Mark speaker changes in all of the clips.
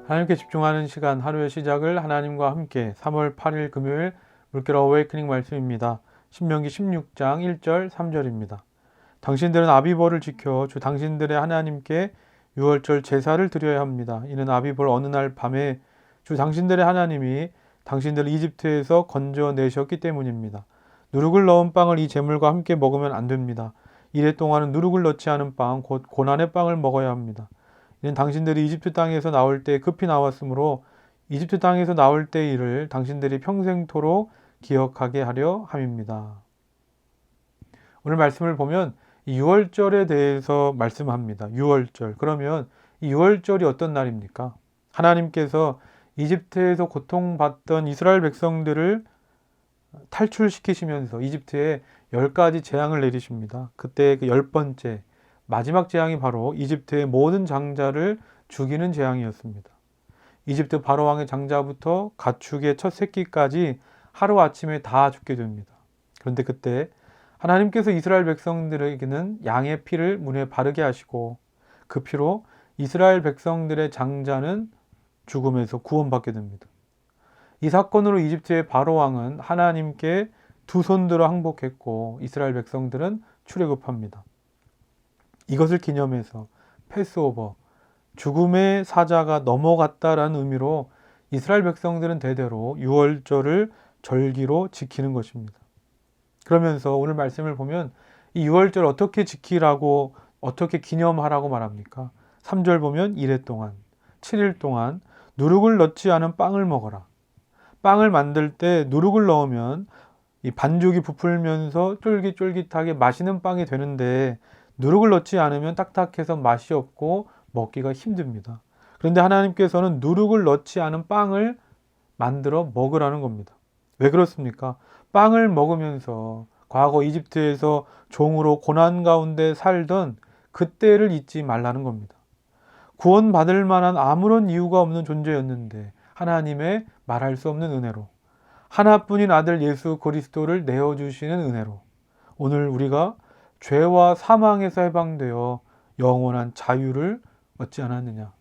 Speaker 1: 하나님께 집중하는 시간, 하루의 시작을 하나님과 함께 3월 8일 금요일 물결 어웨이크닝 말씀입니다. 신명기 16장 1절 3절입니다. 당신들은 아비벌을 지켜 주 당신들의 하나님께 유월절 제사를 드려야 합니다. 이는 아비벌 어느 날 밤에 주 당신들의 하나님이 당신들을 이집트에서 건져내셨기 때문입니다. 누룩을 넣은 빵을 이 제물과 함께 먹으면 안 됩니다. 이래 동안은 누룩을 넣지 않은 빵, 곧 고난의 빵을 먹어야 합니다. 이는 당신들이 이집트 땅에서 나올 때 급히 나왔으므로 이집트 땅에서 나올 때 일을 당신들이 평생토록 기억하게 하려 함입니다. 오늘 말씀을 보면 이 유월절에 대해서 말씀합니다. 유월절. 그러면 이 유월절이 어떤 날입니까? 하나님께서 이집트에서 고통받던 이스라엘 백성들을 탈출시키시면서 이집트에 10가지 재앙을 내리십니다. 그때 그 10번째 마지막 재앙이 바로 이집트의 모든 장자를 죽이는 재앙이었습니다. 이집트 바로왕의 장자부터 가축의 첫 새끼까지 하루아침에 다 죽게 됩니다. 그런데 그때 하나님께서 이스라엘 백성들에게는 양의 피를 문에 바르게 하시고 그 피로 이스라엘 백성들의 장자는 죽음에서 구원받게 됩니다. 이 사건으로 이집트의 바로왕은 하나님께 두 손 들어 항복했고 이스라엘 백성들은 출애굽합니다. 이것을 기념해서 패스오버, 죽음의 사자가 넘어갔다라는 의미로 이스라엘 백성들은 대대로 유월절을 절기로 지키는 것입니다. 그러면서 오늘 말씀을 보면 이 유월절 어떻게 지키라고 어떻게 기념하라고 말합니까? 3절 보면 이래 동안 7일 동안 누룩을 넣지 않은 빵을 먹어라. 빵을 만들 때 누룩을 넣으면 이 반죽이 부풀면서 쫄깃쫄깃하게 맛있는 빵이 되는데 누룩을 넣지 않으면 딱딱해서 맛이 없고 먹기가 힘듭니다. 그런데 하나님께서는 누룩을 넣지 않은 빵을 만들어 먹으라는 겁니다. 왜 그렇습니까? 빵을 먹으면서 과거 이집트에서 종으로 고난 가운데 살던 그때를 잊지 말라는 겁니다. 구원받을 만한 아무런 이유가 없는 존재였는데 하나님의 말할 수 없는 은혜로 하나뿐인 아들 예수 그리스도를 내어주시는 은혜로 오늘 우리가 죄와 사망에서 해방되어 영원한 자유를 얻지 않았느냐.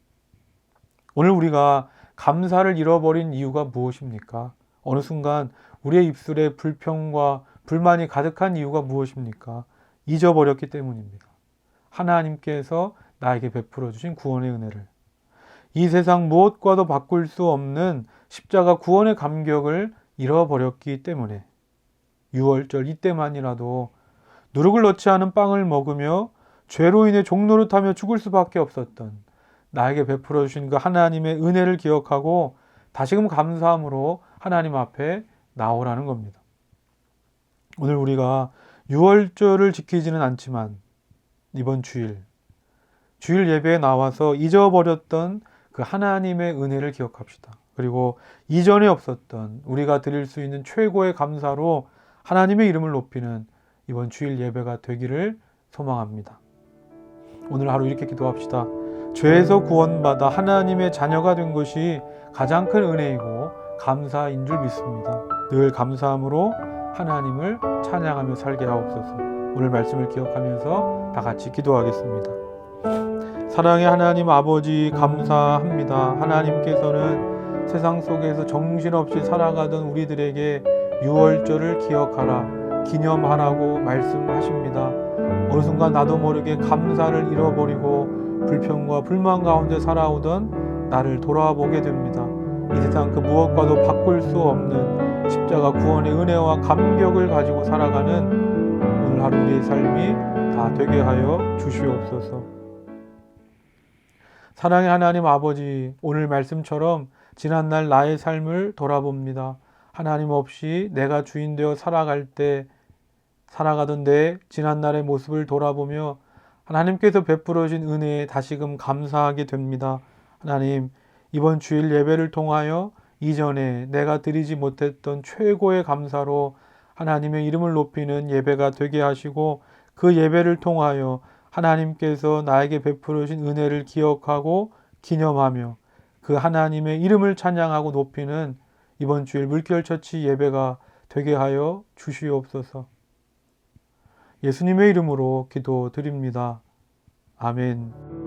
Speaker 1: 오늘 우리가 감사를 잃어버린 이유가 무엇입니까? 어느 순간 우리의 입술에 불평과 불만이 가득한 이유가 무엇입니까? 잊어버렸기 때문입니다. 하나님께서 나에게 베풀어 주신 구원의 은혜를 이 세상 무엇과도 바꿀 수 없는 십자가 구원의 감격을 잃어버렸기 때문에 유월절 이때만이라도 누룩을 넣지 않은 빵을 먹으며 죄로 인해 종노릇하며 죽을 수밖에 없었던 나에게 베풀어 주신 그 하나님의 은혜를 기억하고 다시금 감사함으로 하나님 앞에 나오라는 겁니다. 오늘 우리가 유월절을 지키지는 않지만 이번 주일 예배에 나와서 잊어버렸던 그 하나님의 은혜를 기억합시다. 그리고 이전에 없었던 우리가 드릴 수 있는 최고의 감사로 하나님의 이름을 높이는 이번 주일 예배가 되기를 소망합니다. 오늘 하루 이렇게 기도합시다. 죄에서 구원받아 하나님의 자녀가 된 것이 가장 큰 은혜이고 감사인 줄 믿습니다. 늘 감사함으로 하나님을 찬양하며 살게 하옵소서. 오늘 말씀을 기억하면서 다 같이 기도하겠습니다. 사랑의 하나님 아버지 감사합니다. 하나님께서는 세상 속에서 정신없이 살아가던 우리들에게 유월절을 기억하라, 기념하라고 말씀하십니다. 어느 순간 나도 모르게 감사를 잃어버리고 불평과 불만 가운데 살아오던 나를 돌아보게 됩니다. 이 세상 그 무엇과도 바꿀 수 없는 십자가 구원의 은혜와 감격을 가지고 살아가는 오늘 하루 우리의 삶이 다 되게 하여 주시옵소서. 사랑의 하나님 아버지, 오늘 말씀처럼 지난날 나의 삶을 돌아봅니다. 하나님 없이 내가 주인 되어 살아가던 내 지난날의 모습을 돌아보며 하나님께서 베풀어 주신 은혜에 다시금 감사하게 됩니다. 하나님, 이번 주일 예배를 통하여 이전에 내가 드리지 못했던 최고의 감사로 하나님의 이름을 높이는 예배가 되게 하시고 그 예배를 통하여 하나님께서 나에게 베풀어 주신 은혜를 기억하고 기념하며 그 하나님의 이름을 찬양하고 높이는 이번 주일 물결처치 예배가 되게 하여 주시옵소서. 예수님의 이름으로 기도드립니다. 아멘.